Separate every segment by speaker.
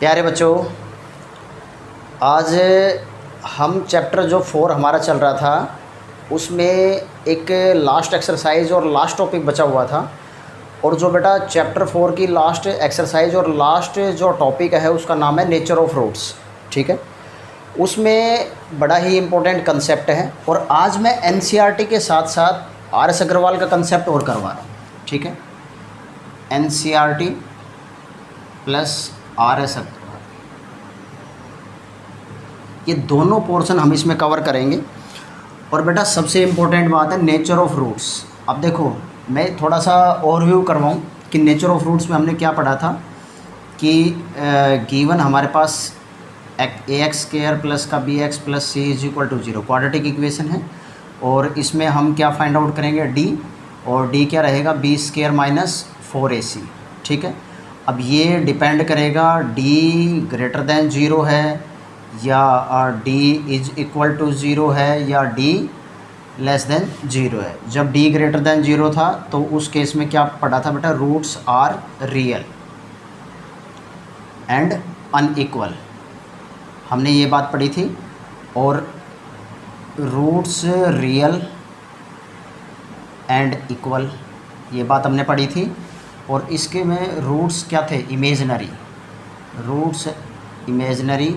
Speaker 1: प्यारे बच्चों, आज हम चैप्टर जो 4 हमारा चल रहा था उसमें एक लास्ट एक्सरसाइज और लास्ट टॉपिक बचा हुआ था। और जो बेटा चैप्टर 4 की लास्ट एक्सरसाइज और लास्ट जो टॉपिक है उसका नाम है नेचर ऑफ रूट्स। ठीक है, उसमें बड़ा ही इम्पोर्टेंट कंसेप्ट है और आज मैं एनसीईआरटी के साथ साथ आर एस अग्रवाल का कंसेप्ट और करवा रहा हूँ। ठीक है, NCERT plus R S Agarwal, ये दोनों पोर्शन हम इसमें कवर करेंगे। और बेटा सबसे इम्पोर्टेंट बात है नेचर ऑफ रूट्स। अब देखो मैं थोड़ा सा ओवरव्यू करवाऊँ कि नेचर ऑफ रूट्स में हमने क्या पढ़ा था कि गिवन हमारे पास ए एक्स स्क्वायर प्लस का B x plus C is equal to 0 quadratic equation है। और इसमें हम क्या फाइंड आउट करेंगे, डी, और डी क्या रहेगा, बी स्क्वायर माइनस 4ac। ठीक है, अब ये डिपेंड करेगा डी ग्रेटर दैन 0 है या डी इज इक्वल टू 0 है या डी लेस देन 0 है। जब डी ग्रेटर दैन 0 था तो उस केस में क्या पढ़ा था बेटा, roots are real and unequal, हमने ये बात पढ़ी थी। और रूट्स रियल एंड इक्वल, ये बात हमने पढ़ी थी। और इसके में रूट्स क्या थे, imaginary, roots imaginary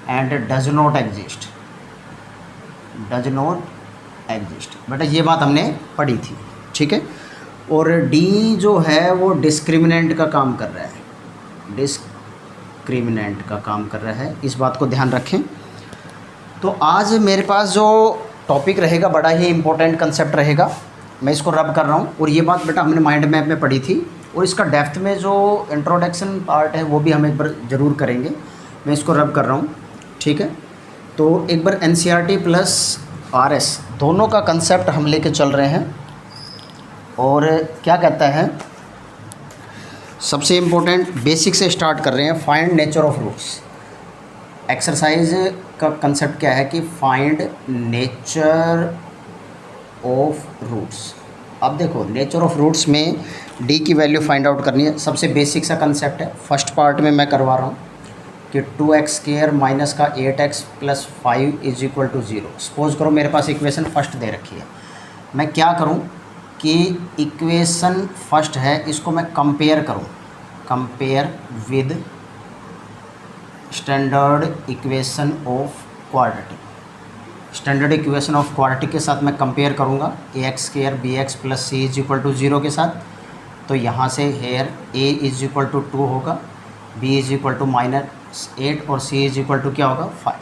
Speaker 1: and does not exist, does not exist, बेटा ये बात हमने पढ़ी थी। ठीक है, और डी जो है वो डिस्क्रिमिनेंट का काम कर रहा है, डिस्क्रिमिनेंट का काम कर रहा है, इस बात को ध्यान रखें। तो आज मेरे पास जो टॉपिक रहेगा बड़ा ही इम्पोर्टेंट कंसेप्ट रहेगा, मैं इसको रब कर रहा हूँ। और ये बात बेटा हमने माइंड मैप में पढ़ी थी और इसका डेप्थ में जो इंट्रोडक्शन पार्ट है वो भी हम एक बार ज़रूर करेंगे, मैं इसको रब कर रहा हूँ। ठीक है, तो एक बार एनसीईआरटी प्लस आरएस दोनों का कंसेप्ट हम लेके चल रहे हैं। और क्या कहता है, सबसे इम्पोर्टेंट बेसिक से स्टार्ट कर रहे हैं, find nature of roots. Exercise का कंसेप्ट क्या है कि फाइंड नेचर ऑफ रूट्स। अब देखो नेचर ऑफ रूट्स में डी की वैल्यू फाइंड आउट करनी है, सबसे बेसिक सा कंसेप्ट है। फर्स्ट पार्ट में मैं करवा रहा हूँ कि 2x स्क्वायर माइनस का 8x plus 5 is equal to 0। Suppose करो मेरे पास इक्वेशन फर्स्ट दे रखी है, मैं क्या करूं कि इक्वेशन फर्स्ट है इसको मैं कंपेयर करूं, compare with standard equation of quadratic, standard equation of quadratic के साथ मैं कंपेयर करूंगा A x square B x plus C is equal to 0 के साथ। तो यहाँ से here A is equal to 2 होगा, बी इज इक्वल टू -8 और सी इज इक्वल टू क्या होगा 5।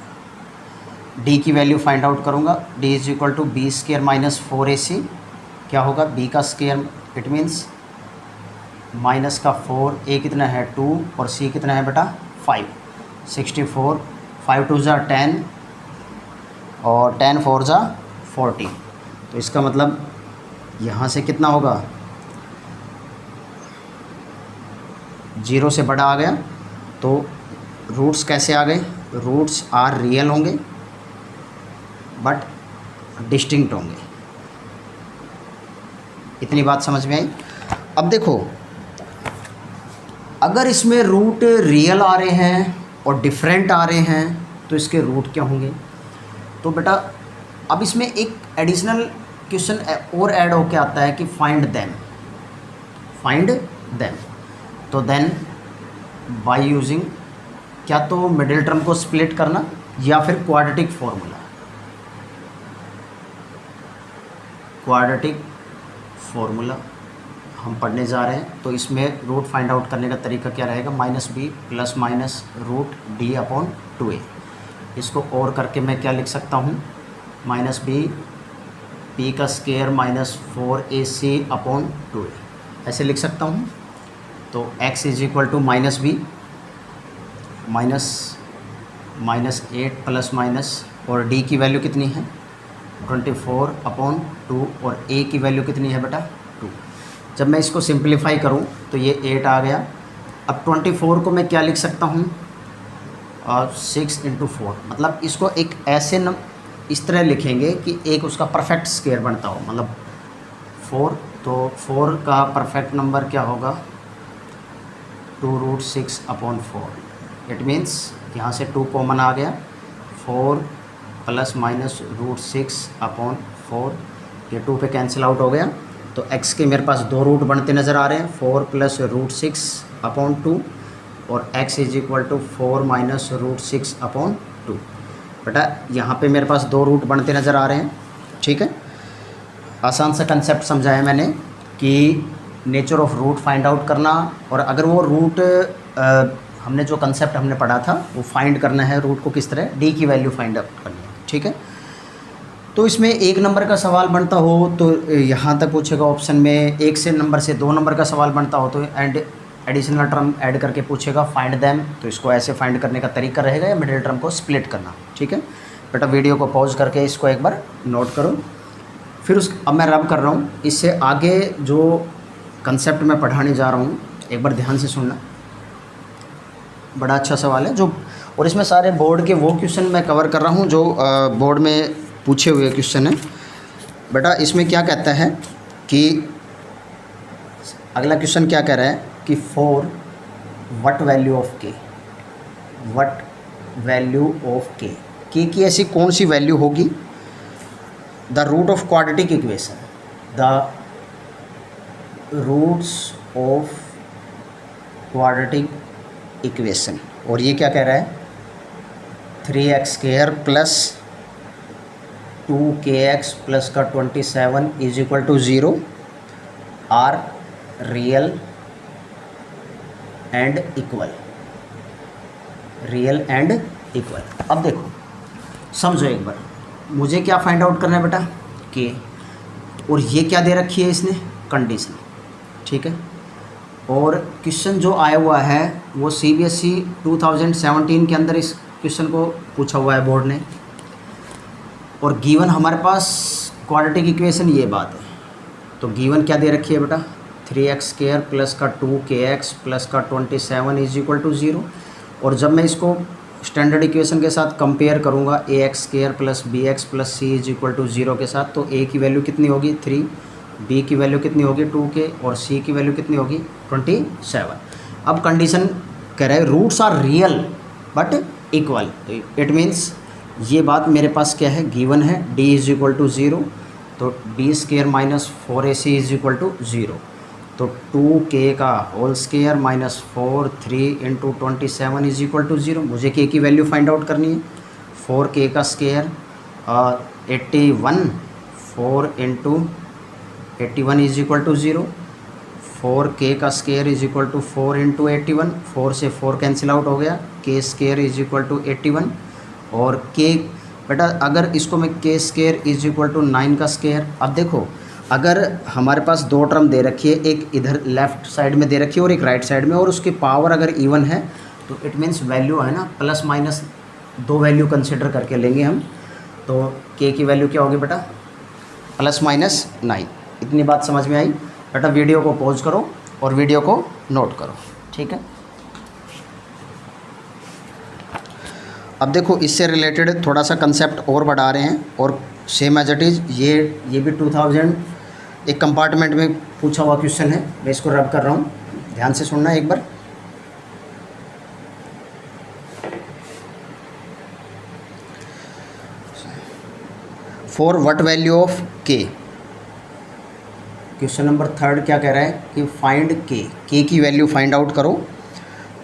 Speaker 1: डी की वैल्यू फाइंड आउट करूँगा, D is equal to B square minus 4ac, क्या होगा बी का स्क्वायर, इट मीन्स माइनस का 4, ए कितना है 2 और सी कितना है बेटा 5, 64, 5 2 ज़ा 10 और 10 4 ज़ा 40। तो इसका मतलब यहाँ से कितना होगा, 0 से बड़ा आ गया। तो रूट्स कैसे आ गए, रूट्स आर रियल होंगे बट डिस्टिंक्ट होंगे। इतनी बात समझ में आई। अब देखो अगर इसमें रूट रियल आ रहे हैं और डिफरेंट आ रहे हैं तो इसके रूट क्या होंगे। तो बेटा अब इसमें एक एडिशनल क्वेश्चन और ऐड होके आता है कि फाइंड देम, फाइंड देम। तो देन बाय यूजिंग क्या तो मिडिल टर्म को स्प्लिट करना या फिर क्वाड्रेटिक फॉर्मूला, क्वाड्रेटिक फॉर्मूला हम पढ़ने जा रहे हैं। तो इसमें रूट फाइंड आउट करने का तरीका क्या रहेगा, -b plus minus root D upon 2a। इसको और करके मैं क्या लिख सकता हूँ, -b p का square minus 4ac upon 2a, ऐसे लिख सकता हूँ। तो x is equal to -b -8 plus minus, और d की वैल्यू कितनी है 24 अपॉन 2 और a की वैल्यू कितनी है बेटा 2। जब मैं इसको सिंप्लीफाई करूं तो ये 8 आ गया। अब 24 को मैं क्या लिख सकता हूं, 6 × 4, मतलब इसको एक ऐसे इस तरह लिखेंगे कि एक उसका परफेक्ट स्क्वायर बनता हो, मतलब 4। तो 4 का परफेक्ट नंबर क्या होगा, 2√6/4। इट मीन्स यहाँ से 2 कॉमन आ गया, 4 ± (6/4), ये 2 पे कैंसिल आउट हो गया। तो x के मेरे पास 2 रूट बनते नज़र आ रहे हैं, 4 + √6/2 और x = 4 - √6/2। बेटा यहाँ पे मेरे पास 2 रूट बनते नज़र आ रहे हैं, ठीक है। आसान सा कंसेप्ट समझाया मैंने कि nature of root find out करना, और अगर वो रूट हमने जो कंसेप्ट हमने पढ़ा था वो फाइंड करना है, रूट को किस तरह d की वैल्यू फाइंड आउट करनी है, ठीक है। तो इसमें 1 नंबर का सवाल बनता हो तो यहाँ तक पूछेगा ऑप्शन में, 1 से नंबर से 2 नंबर का सवाल बनता हो तो एडिशनल टर्म ऐड करके पूछेगा फाइंड दैम, तो इसको ऐसे फाइंड करने का तरीका रहेगा, या मिडिल टर्म को स्प्लिट करना, ठीक है। बेटा वीडियो को पॉज करके इसको एक बार नोट करो। फिर अब मैं रब कर रहा हूँ, इससे आगे जो कंसेप्ट मैं पढ़ाने जा रहा हूँ एक बार ध्यान से सुनना, बड़ा अच्छा सवाल है जो, और इसमें सारे बोर्ड के वो क्वेश्चन मैं कवर कर रहा हूँ जो बोर्ड में पूछे हुए क्वेश्चन है। बेटा इसमें क्या कहता है कि अगला क्वेश्चन क्या कह रहा है कि for what value of K, what value of K की ऐसी कौन सी वैल्यू होगी, the root of quadratic equation, the roots of quadratic equation, और ये क्या कह रहा है 3x² + 2kx + का 27 = 0 are real and equal, real and equal. अब देखो समझो एक बार, मुझे क्या फाइंड आउट करना है बेटा के, और ये क्या दे रखी है इसने कंडीशन, ठीक है। और क्वेश्चन जो आया हुआ है वो CBSE 2017 के अंदर इस क्वेश्चन को पूछा हुआ है बोर्ड ने, और गिवन हमारे पास क्वाड्रेटिक इक्वेशन ये बात है, तो गिवन क्या दे रखी है बेटा 3x² + का 2kx + का 27 = 0, और जब मैं इसको स्टैंडर्ड इक्वेशन के साथ कंपेयर करूँगा ax² + bx + c = 0 के साथ, तो a की वैल्यू कितनी होगी 3, b की वैल्यू कितनी होगी 2k, और c की वैल्यू कितनी होगी 27। अब कंडीशन कह रहा है roots are real but equal, it means ये बात मेरे पास क्या है गिवन है, d = 0, तो d² - 4ac = 0, तो 2k का होल स्क्वायर - 4 3 × 27 = 0। मुझे k की वैल्यू फाइंड आउट करनी है, 4k का स्क्वायर 81, 4 × 81 = 0, 4k का स्क्वायर = 4 × 81, 4 से 4 कैंसिल आउट हो गया, k² = 81, और k बेटा अगर इसको मैं k² = 9 का स्क्वायर, अब देखो अगर हमारे पास 2 टर्म दे रखी है, एक इधर लेफ़्ट साइड में दे रखी है और एक राइट साइड में, और उसकी पावर अगर इवन है तो इट मीन्स वैल्यू है ना प्लस माइनस 2 वैल्यू कंसिडर करके लेंगे हम, तो k की वैल्यू क्या होगी बेटा ±9। इतनी बात समझ में आई बेटा? वीडियो को पॉज करो और वीडियो को नोट करो, ठीक है। अब देखो इससे रिलेटेड थोड़ा सा कंसेप्ट और बढ़ा रहे हैं, और सेम एज इट इज़ ये भी 2000 एक कंपार्टमेंट में पूछा हुआ क्वेश्चन है, मैं इसको रब कर रहा हूँ, ध्यान से सुनना एक बार। फॉर व्हाट वैल्यू ऑफ के, क्वेश्चन नंबर 3 क्या कह रहा है कि फाइंड के की वैल्यू फाइंड आउट करो,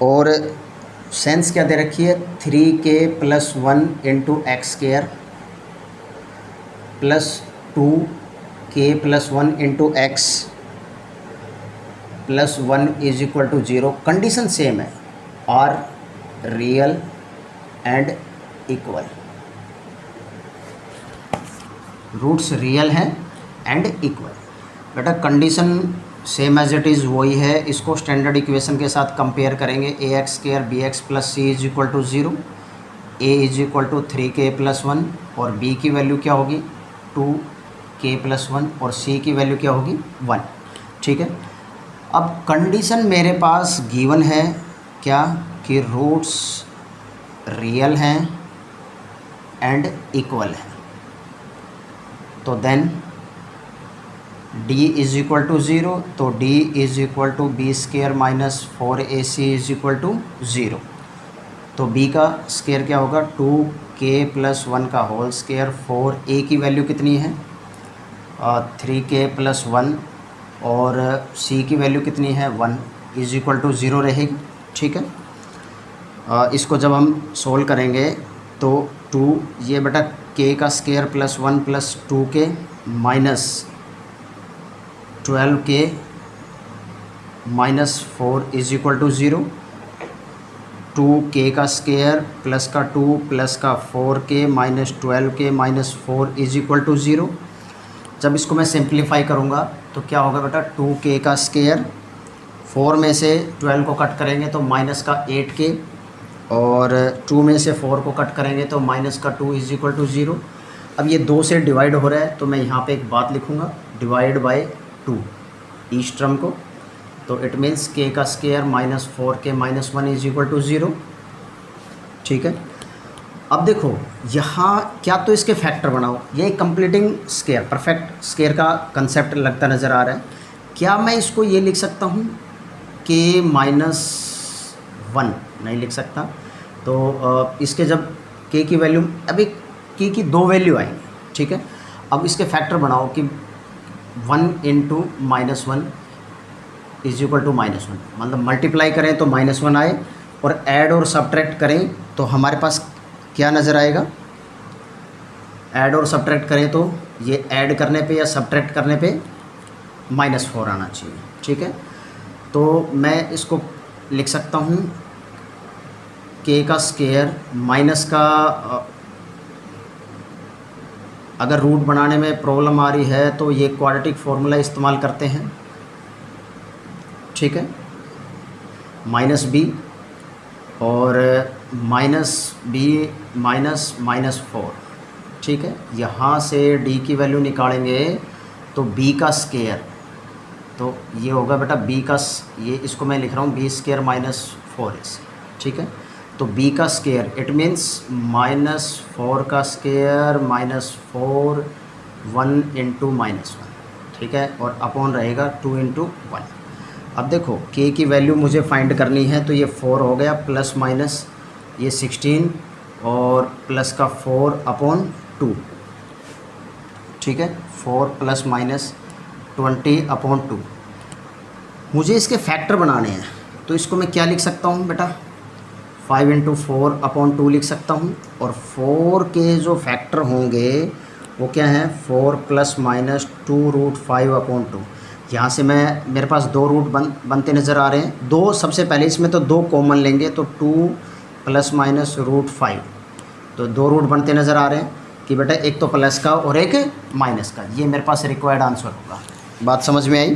Speaker 1: और सेंस क्या दे रखी है 3k + 1 × x² + 2k + 1 × x + 1 = 0। Condition same है, are real and equal, roots real हैं एंड इक्वल। बेटा condition same as it is वही है, इसको स्टैंडर्ड इक्वेशन के साथ कंपेयर करेंगे, ax² bx + c = 0, a = 3k + 1, और b की वैल्यू क्या होगी 2k + 1, और c की वैल्यू क्या होगी 1, ठीक है। अब कंडीशन मेरे पास गिवन है क्या कि रूट्स रियल हैं एंड इक्वल है, तो then D is equal to zero, तो D is equal to B square minus 4ac is equal to zero. तो b का स्केयर क्या होगा, 2k+1 का होल स्केयर। 4a की वैल्यू कितनी है 3k+1 और c की वैल्यू कितनी है 1 इज़ इक्वल टू ज़ीरो रहेगी। ठीक है, इसको जब हम सोल्व करेंगे तो 2 ये बेटा k का square +1 + 2k minus 12k minus 4 is equal to zero. 2k का स्केयर प्लस का 2 प्लस का 4k minus 12k minus 4 is equal to zero. जब इसको मैं सिंप्लीफाई करूँगा तो क्या होगा बेटा, 2k का स्केयर 4 में से 12 को कट करेंगे तो माइनस का 8k और 2 में से 4 को कट करेंगे तो माइनस का 2 इज़ इक्वल टू ज़ीरो। अब ये 2 से डिवाइड हो रहा है तो मैं यहाँ पे एक बात लिखूँगा, डिवाइड बाय 2 ईच टर्म को, तो इट मीन्स k का square minus 4k minus 1 is equal to zero. ठीक है, अब देखो यहाँ क्या तो इसके फैक्टर बनाओ, ये कंप्लीटिंग स्केयर परफेक्ट स्केयर का कंसेप्ट लगता नज़र आ रहा है। क्या मैं इसको ये लिख सकता हूँ k माइनस 1, नहीं लिख सकता। तो इसके जब k की वैल्यू, अभी k की 2 वैल्यू आएंगी। ठीक है, अब इसके फैक्टर बनाओ कि 1 इंटू -1 इज इक्वल टू -1, मतलब मल्टीप्लाई करें तो -1 आए और ऐड और सब्ट्रैक्ट करें तो हमारे पास क्या नज़र आएगा, ऐड और सब्ट्रैक्ट करें तो ये ऐड करने पे या सब्ट्रैक्ट करने पे -4 आना चाहिए। ठीक है, तो मैं इसको लिख सकता हूँ k का स्केयर माइनस का, अगर रूट बनाने में प्रॉब्लम आ रही है तो ये क्वाड्रेटिक फार्मूला इस्तेमाल करते हैं। ठीक है, -b और -b -4। ठीक है, यहाँ से d की वैल्यू निकालेंगे तो b का स्केयर, तो ये होगा बेटा b का, ये इसको मैं लिख रहा हूँ b स्केयर -4ac। ठीक है, तो b का स्केयर इट मीन्स -4 का स्केयर -4 1 इंटू -1। ठीक है, और अपॉन रहेगा 2 इंटू 1। अब देखो k की वैल्यू मुझे फाइंड करनी है तो ये 4 हो गया, प्लस माइनस ये 16 और प्लस का 4 अपॉन 2। ठीक है, 4 प्लस माइनस 20 अपॉन 2। मुझे इसके फैक्टर बनाने हैं तो इसको मैं क्या लिख सकता हूँ बेटा, 5 इंटू 4 अपॉन 2 लिख सकता हूँ। और 4 के जो फैक्टर होंगे वो क्या हैं, 4 प्लस माइनस 2√5 अपॉन 2। यहाँ से मैं, मेरे पास 2 रूट बनते नज़र आ रहे हैं। 2 सबसे पहले इसमें तो 2 कॉमन लेंगे तो 2 प्लस माइनस √5, तो 2 रूट बनते नज़र आ रहे हैं कि बेटा एक तो प्लस का और एक माइनस का। ये मेरे पास रिक्वायर्ड आंसर होगा। बात समझ में आई?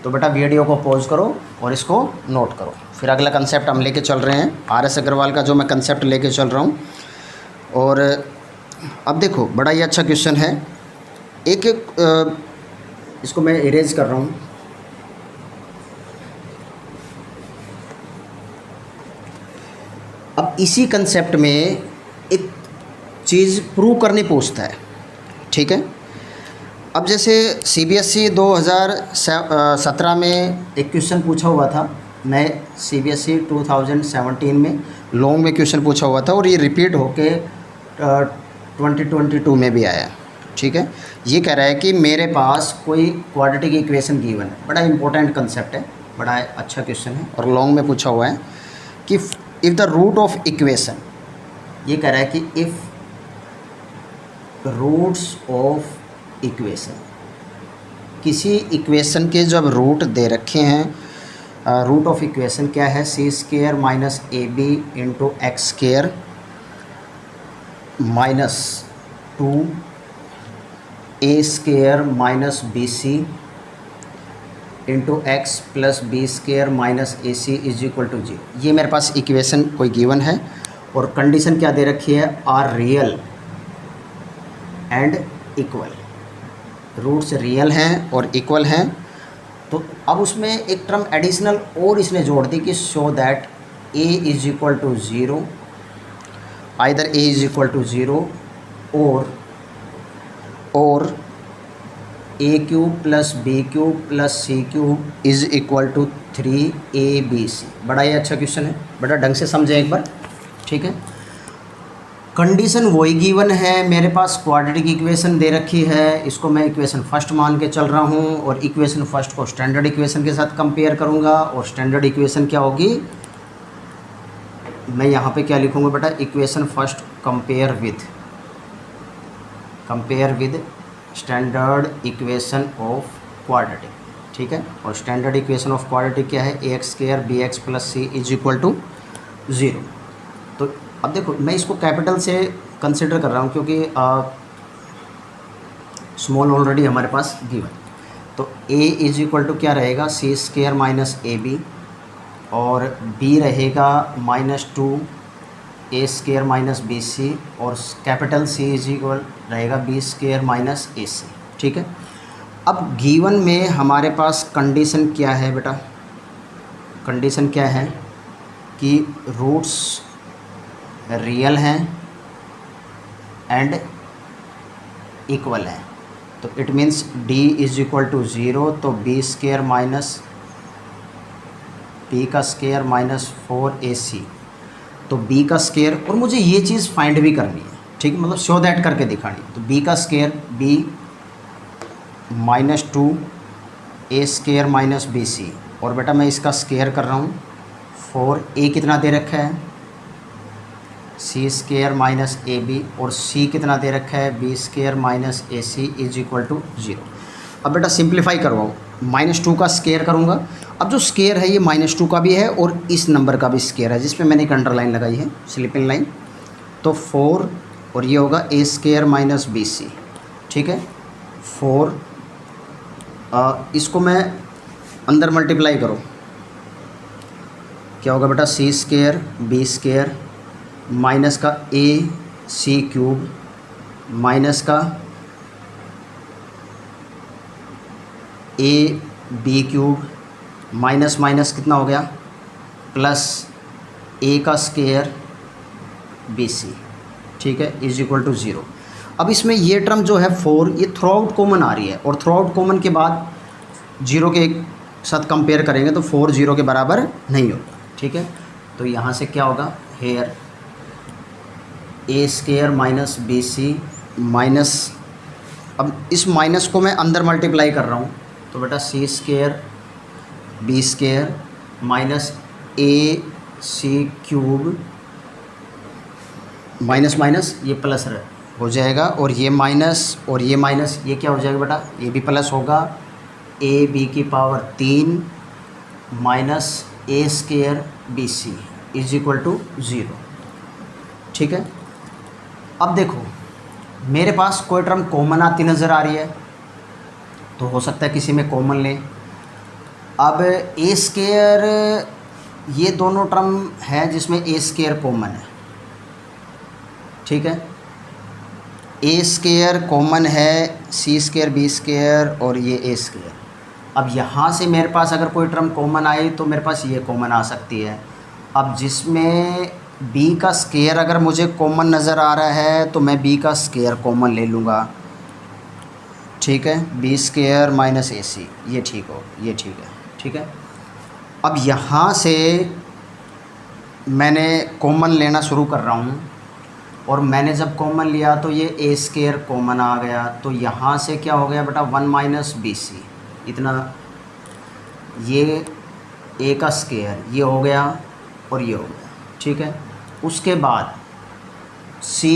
Speaker 1: तो बेटा वीडियो को पॉज करो और इसको नोट करो। फिर अगला कंसेप्ट हम लेके चल रहे हैं, RS अग्रवाल का जो मैं कंसेप्ट लेके चल रहा हूँ। और अब देखो बड़ा ही अच्छा क्वेश्चन है, एक इसको मैं इरेज कर रहा हूँ। अब इसी कंसेप्ट में एक चीज़ प्रूव करनी पूछता है। ठीक है, अब जैसे CBSE 2017 में एक क्वेश्चन पूछा हुआ था, मैं CBSE 2017 में लॉन्ग में क्वेश्चन पूछा हुआ था और ये रिपीट होके 2022 में भी आया। ठीक है, ये कह रहा है कि मेरे पास कोई क्वाड्रेटिक इक्वेशन गिवन है। बड़ा इंपॉर्टेंट कंसेप्ट है, बड़ा अच्छा क्वेश्चन है और लॉन्ग में पूछा हुआ है कि if the root of equation, ये कह रहा है कि इफ़ रूट्स ऑफ इक्वेशन, किसी इक्वेशन के जब रूट दे रखे हैं, रूट ऑफ इक्वेशन क्या है, c square minus ab into X square minus 2a square minus bc into x plus B square minus ac is equal to 0। ये मेरे पास equation कोई गिवन है और कंडीशन क्या दे रखी है, are real and equal. Roots real हैं और इक्वल हैं। तो अब उसमें एक टर्म एडिशनल और इसने जोड़ दी कि show that a is equal to 0, either a is equal to 0 और A cube plus B cube plus C cube is equal to 3ABC। बड़ा ही अच्छा क्वेश्चन है, बड़ा ढंग से समझें एक बार, ठीक है। कंडीशन वही गिवन है, मेरे पास क्वाड्रेटिक इक्वेशन दे रखी है, इसको मैं इक्वेशन फर्स्ट मान के चल रहा हूँ और इक्वेशन फर्स्ट को स्टैंडर्ड इक्वेशन के साथ कंपेयर करूँगा। और स्टैंडर्ड इक्वेशन क्या होगी, मैं यहाँ पे क्या लिखूँगा बेटा, equation first compare with standard equation of quadratic, ठीक है। और स्टैंडर्ड इक्वेशन ऑफ क्वाड्रेटिक क्या है, ax² bx plus C is equal to 0। तो अब देखो मैं इसको कैपिटल से कंसिडर कर रहा हूँ क्योंकि स्मॉल ऑलरेडी हमारे पास गिवन। तो a इज इक्वल टू क्या रहेगा, c² माइनस AB और b रहेगा -2a² माइनस BC और कैपिटल C इज इक्वल रहेगा b² माइनस AC, ठीक है। अब गिवन में हमारे पास कंडीशन क्या है बेटा, कंडीशन क्या है कि रूट्स रियल हैं एंड इक्वल है। तो it means d is equal to 0, तो b² माइनस b का स्क्वायर माइनस 4ac, तो b का स्क्वायर, और मुझे ये चीज़ फाइंड भी करनी है, ठीक है, मतलब शो दैट करके दिखानी। तो b का square b -2a² minus BC, और बेटा मैं इसका स्क्वायर कर रहा हूँ 4a कितना दे रखा है, c² माइनस AB, और c कितना दे रखा है, b² minus AC is equal to 0। अब बेटा सिंप्लीफाई करवाओ, -2 का स्क्वायर करूँगा। अब जो स्क्वायर है ये -2 का भी है और इस नंबर का भी स्क्वायर है जिसमें मैंने एक अंडरलाइन लगाई है, स्लिपिंग लाइन। तो 4 और ये होगा a² माइनस BC, ठीक है। 4 इसको मैं अंदर मल्टीप्लाई करो, क्या होगा बेटा, c² b² माइनस का ac³ माइनस का ab³ माइनस माइनस कितना हो गया, प्लस a का स्क्वायर BC, ठीक है, इज इक्वल टू 0। अब इसमें ये टर्म जो है 4 ये थ्रू आउट कॉमन आ रही है, और थ्रू आउट कॉमन के बाद 0 के साथ कंपेयर करेंगे तो 4 0 के बराबर नहीं होगा, ठीक है। तो यहाँ से क्या होगा, hair a² minus BC minus, अब इस माइनस को मैं अंदर मल्टीप्लाई कर रहा हूँ, तो बेटा c² b² minus ac³ minus minus ये प्लस हो जाएगा, और ये माइनस और ये माइनस, ये क्या हो जाएगा बेटा, ये भी प्लस होगा, ab की power 3 minus a² BC is equal to 0, ठीक है। अब देखो मेरे पास कोई टर्म कॉमन आती नज़र आ रही है, तो हो सकता है किसी में कॉमन लें। अब a², ये दोनों टर्म है जिसमें a² कॉमन है, ठीक है। a² कॉमन है, c² b² और ये a²। अब यहाँ से मेरे पास अगर कोई टर्म कॉमन आए तो मेरे पास ये कॉमन आ सकती है। अब जिसमें b का स्क्वायर अगर मुझे कॉमन नज़र आ रहा है तो मैं b का स्क्वायर कॉमन ले लूँगा, ठीक है, b² माइनस AC, ये ठीक हो, ये ठीक है, ठीक है। अब यहाँ से मैंने कॉमन लेना शुरू कर रहा हूँ, और मैंने जब कॉमन लिया तो ये a² कॉमन आ गया, तो यहाँ से क्या हो गया बेटा, 1 माइनस BC, इतना, ये a का स्क्वायर ये हो गया और ये हो गया, ठीक है। उसके बाद c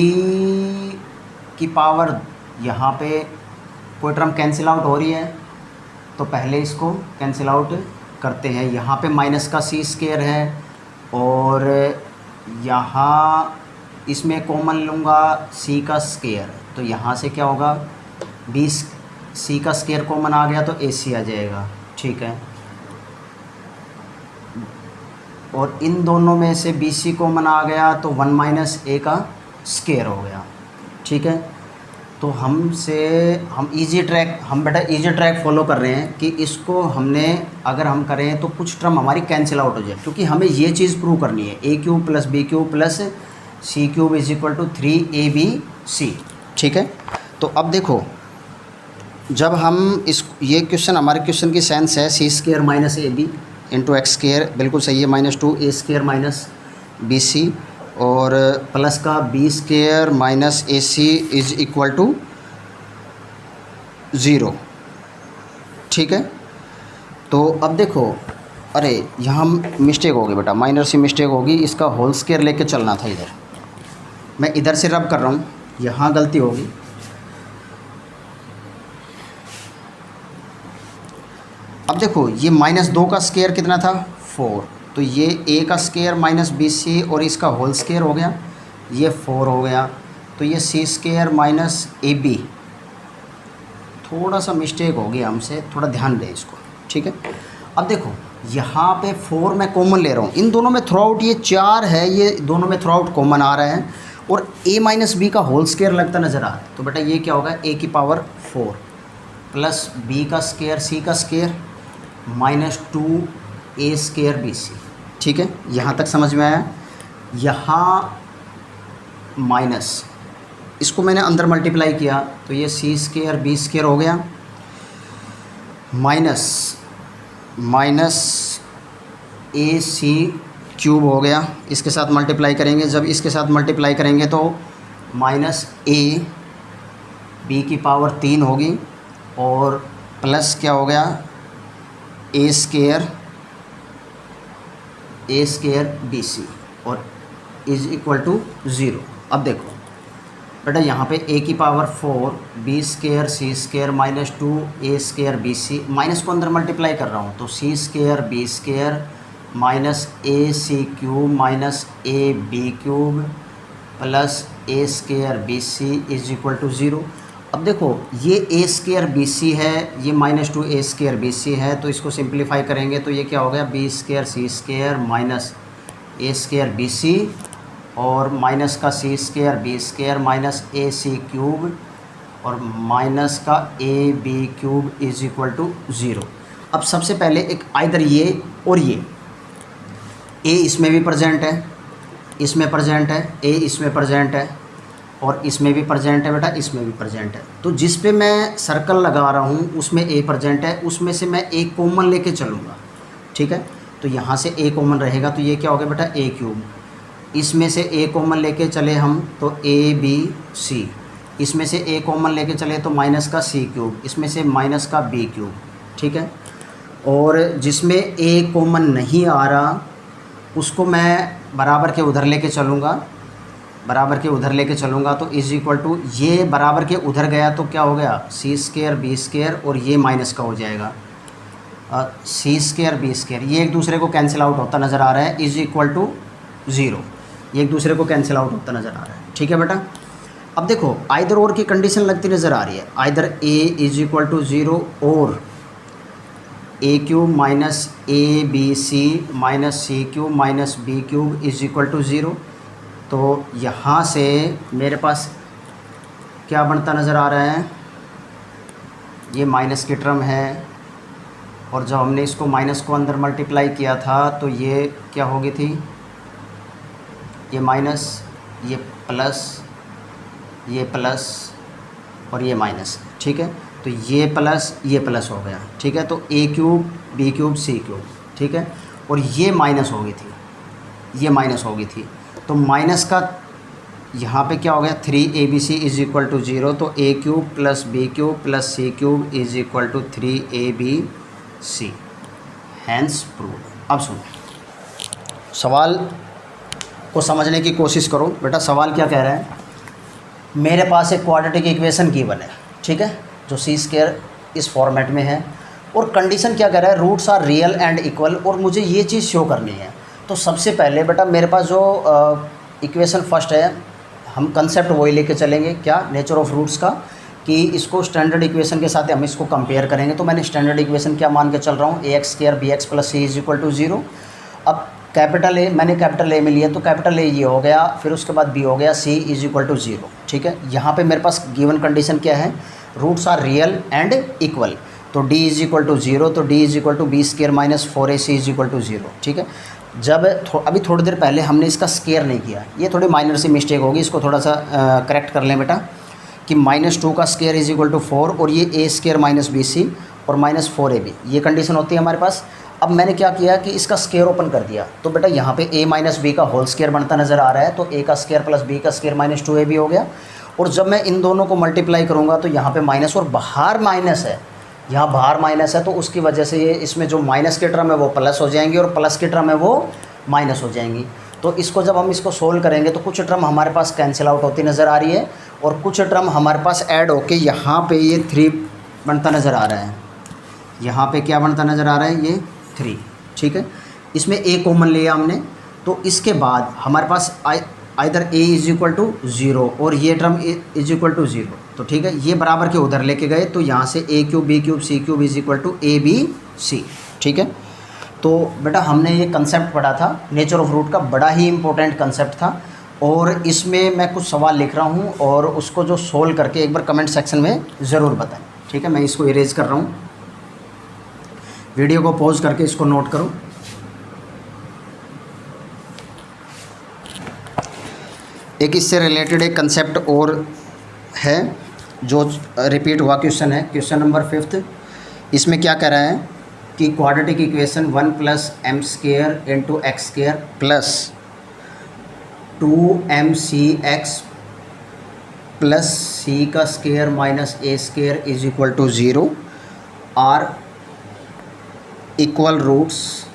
Speaker 1: की पावर, यहाँ पे कोई टर्म कैंसिल आउट हो रही है तो पहले इसको कैंसिल आउट करते हैं। यहाँ पे माइनस का c² है, और यहाँ इसमें कॉमन लूँगा c का स्क्वायर, तो यहाँ से क्या होगा, c का स्क्वायर कॉमन आ गया तो AC आ जाएगा, ठीक है। और इन दोनों में से BC कॉमन आ गया तो 1 माइनस a का स्क्वायर हो गया, ठीक है। तो हम बेटा इजी ट्रैक फॉलो कर रहे हैं कि इसको हमने अगर हम करें तो कुछ टर्म हमारी कैंसिल आउट हो जाए, क्योंकि हमें ये चीज़ प्रूव करनी है, a³ plus b³ plus c³ is equal to 3abc, ठीक है। तो अब देखो जब हम इस ये क्वेश्चन हमारे क्वेश्चन की सेंस है C square minus A B into x square, बिल्कुल सही है, minus 2 A square minus B C और प्लस का B square minus A C is equal to 0। ठीक है, तो अब देखो, अरे यहाँ मिस्टेक होगी बेटा, माइनर सी मिस्टेक होगी, इसका होल स्क्वायर लेके चलना था इधर, मैं इधर से रब कर रहा हूँ, यहाँ गलती होगी। अब देखो ये -2 का स्क्वायर कितना था 4, तो ये a का स्क्वायर माइनस बी सी और इसका होल स्क्वायर हो गया, ये 4 हो गया, तो ये सी स्क्वायर माइनस ए बी, थोड़ा सा मिस्टेक होगी हमसे, थोड़ा ध्यान दें इसको। ठीक है, अब देखो यहाँ पे 4 मैं कॉमन ले रहा हूँ, इन दोनों में थ्रू आउट ये 4 है, ये दोनों में थ्रू आउट कॉमन आ रहा है और a माइनस बी का होल स्क्वायर लगता नज़र आ रहा है, तो बेटा ये क्या होगा a की पावर 4 प्लस b का स्क्वायर c का square minus 2 a square B C. ठीक है, यहाँ तक समझ में आया। यहाँ माइनस, इसको मैंने अंदर मल्टीप्लाई किया तो ये सी स्क्वायर बी स्क्वायर हो गया, माइनस ए सी क्यूब हो गया, इसके साथ मल्टीप्लाई करेंगे, जब इसके साथ मल्टीप्लाई करेंगे तो माइनस ए बी की पावर 3 होगी और प्लस क्या हो गया ए स्क्वायर बी सी और इज इक्वल टू 0। अब देखो बेटा यहाँ पे a की power 4 B square C square minus 2 A square B C, minus को अंदर मल्टीप्लाई कर रहा हूँ तो C square B square minus A C cube minus A B cube plus A square B C is equal to 0। अब देखो ये ए square B सी है, ये -2 ए स्क्वायर बी सी है, तो इसको सिंप्लीफाई करेंगे तो ये क्या हो गया B square C square minus A square B C और माइनस का C square B square minus A C cube और माइनस का A B cube is equal to 0। अब सबसे पहले एक आइदर ये और ये, ए इसमें भी प्रेजेंट है, इसमें प्रेजेंट है, ए इसमें प्रेजेंट है और इसमें भी प्रेजेंट है बेटा, इसमें भी प्रेजेंट है, तो जिस पे मैं सर्कल लगा रहा हूँ उसमें ए प्रेजेंट है, उसमें से मैं एक कॉमन लेके चलूँगा। ठीक है, तो यहाँ से ए कॉमन रहेगा तो ये क्या हो गया बेटा ए क्यूब, इसमें से ए कॉमन लेके चले हम तो ए बी सी, इसमें से ए कॉमन लेके चले तो माइनस का सी क्यूब, इसमें से माइनस का बी क्यूब। ठीक है, और जिसमें ए कॉमन नहीं आ रहा उसको मैं बराबर के उधर लेके चलूँगा, बराबर के उधर लेके चलूँगा तो इज इक्वल टू, ये बराबर के उधर गया तो क्या हो गया सी स्क्वायर बी स्क्वायर और ये माइनस का हो जाएगा सी स्क्वायर बी स्क्वायर, ये एक दूसरे को कैंसिल आउट होता नज़र आ रहा है, इज इक्वल टू 0, ये एक दूसरे को कैंसिल आउट होता नज़र आ रहा है। ठीक है बेटा, अब देखो आइदर और की कंडीशन लगती नज़र आ रही है, either A is equal to 0 और A cube minus A B C minus C cube minus B cube is equal to 0। तो यहाँ से मेरे पास क्या बनता नज़र आ रहा है, ये माइनस की टर्म है और जब हमने इसको माइनस को अंदर मल्टीप्लाई किया था तो ये क्या हो गई थी, ये माइनस, ये प्लस और ये माइनस। ठीक है, तो ये प्लस हो गया। ठीक है, तो A cube B cube C cube. ठीक है, और ये माइनस हो गई थी, ये माइनस हो गई थी, तो माइनस का यहाँ पे क्या हो गया 3abc इज इक्वल टू 0, तो A cube plus B cube plus C cube is equal to 3abc, hence prove. अब सुनो, सवाल को समझने की कोशिश करो बेटा। सवाल क्या कह रहा है, मेरे पास एक क्वाड्रेटिक इक्वेशन गिवन है, ठीक है, जो सी स्क्वायर इस फॉर्मेट में है और कंडीशन क्या कह रहा है, roots are real and equal, और मुझे ये चीज़ शो करनी है। तो सबसे पहले बेटा मेरे पास जो इक्वेशन फर्स्ट है, हम कंसेप्ट वही लेके चलेंगे, क्या, नेचर ऑफ रूट्स का, कि इसको स्टैंडर्ड इक्वेशन के साथ हम इसको कंपेयर करेंगे। तो मैंने स्टैंडर्ड इक्वेशन क्या मान के चल रहा हूँ, ax² bx plus C is equal to 0। अब कैपिटल ए, मैंने कैपिटल ए में लिया तो कैपिटल ए ये हो गया, फिर उसके बाद बी हो गया, सी इज इक्वल टू 0। ठीक है, यहाँ पे मेरे पास गिवन कंडीशन क्या है, roots are real and equal, तो d इज इक्वल टू 0, तो d is equal to b² minus 4ac is equal to 0। ठीक है, जब अभी थोड़ी देर पहले हमने इसका स्केयर नहीं किया, ये थोड़ी माइनर सी मिस्टेक होगी, इसको थोड़ा सा करेक्ट कर लें बेटा। कि -2 का स्क्वायर इज इक्वल टू 4 और ये ए स्क्वायर माइनस बी सी और -4ab, ये कंडीशन होती है हमारे पास। अब मैंने क्या किया कि इसका स्क्वायर ओपन कर दिया, तो बेटा यहाँ पे a माइनस बी का होल स्क्वायर बनता नज़र आ रहा है, तो a का स्क्वायर प्लस b का स्क्वायर -2ab हो गया। और जब मैं इन दोनों को मल्टीप्लाई करूँगा तो यहाँ पे माइनस और बाहर माइनस है, यहाँ बाहर माइनस है, तो उसकी वजह से ये इसमें जो माइनस की टर्म है वो प्लस हो जाएंगी और प्लस की टर्म है वो माइनस हो जाएंगी। तो इसको जब हम इसको सोल्व करेंगे तो कुछ टर्म हमारे पास कैंसिल आउट होती नज़र आ रही है और कुछ टर्म हमारे पास ऐड होके यहाँ पे ये 3 बनता नज़र आ रहा है। यहाँ पे क्या बनता नज़र आ रहा है, ये 3, ठीक है। इसमें a कॉमन लिया हमने, तो इसके बाद हमारे पास either a is equal to 0 और ये टर्म इज इक्वल टू 0, तो ठीक है, ये बराबर के उधर लेके गए, तो यहाँ से a cube b cube c cube is equal to a b c, ठीक है। तो बेटा हमने ये कंसेप्ट पढ़ा था नेचर ऑफ रूट का, बड़ा ही इम्पोर्टेंट कंसेप्ट था और इसमें मैं कुछ सवाल लिख रहा हूँ और उसको जो सोल्व करके एक बार कमेंट सेक्शन में ज़रूर बताएं, ठीक है। मैं इसको इरेज कर रहा हूँ, वीडियो को पॉज करके इसको नोट करो। एक इससे रिलेटेड एक कंसेप्ट और है जो रिपीट हुआ क्वेश्चन है, क्वेश्चन नंबर 5। इसमें क्या कह रहा है कि quadratic equation 1 plus M square into x square plus 2mcx plus C का square minus A square is equal to 0 are equal roots.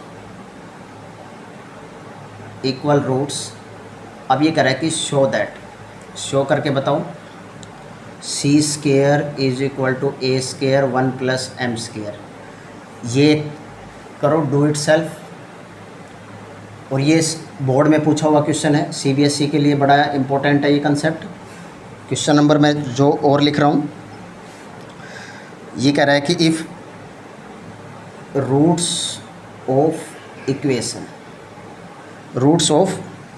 Speaker 1: अब ये कह रहा है कि शो करके बताओ C square is equal to A square 1 plus M square. ये करो डू इट सेल्फ, और ये बोर्ड में पूछा हुआ क्वेश्चन है, सीबीएसई के लिए बड़ा इम्पोर्टेंट है ये कंसेप्ट। क्वेश्चन नंबर मैं जो और लिख रहा हूँ, ये कह रहा है कि if roots of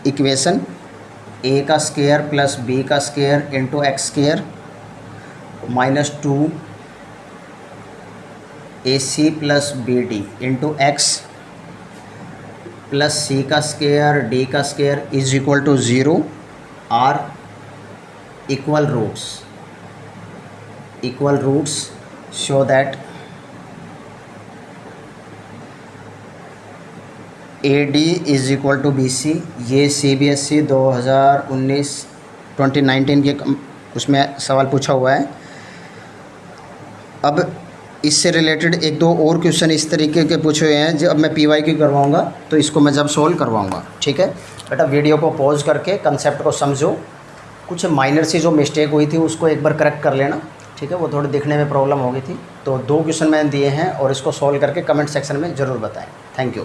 Speaker 1: equation A का स्क्वायर प्लस बी का square into x square -2 AC plus B D into x plus C का स्क्वायर डी का square is equal to 0 are equal roots show that AD is equal to BC। ये CBSE 2019 के उसमें सवाल पूछा हुआ है। अब इससे रिलेटेड एक दो और क्वेश्चन इस तरीके के पूछे हुए हैं, जब मैं PYQ करवाऊंगा तो इसको मैं जब सोल्व करवाऊंगा, ठीक है। बेटा वीडियो को पॉज करके कंसेप्ट को समझो, कुछ माइनर सी जो मिस्टेक हुई थी उसको एक बार करेक्ट कर लेना, ठीक है। वो थोड़ी दिखने में प्रॉब्लम हो गई थी, तो 2 क्वेश्चन मैंने दिए हैं और इसको सोल्व करके कमेंट सेक्शन में ज़रूर बताएं। Thank you.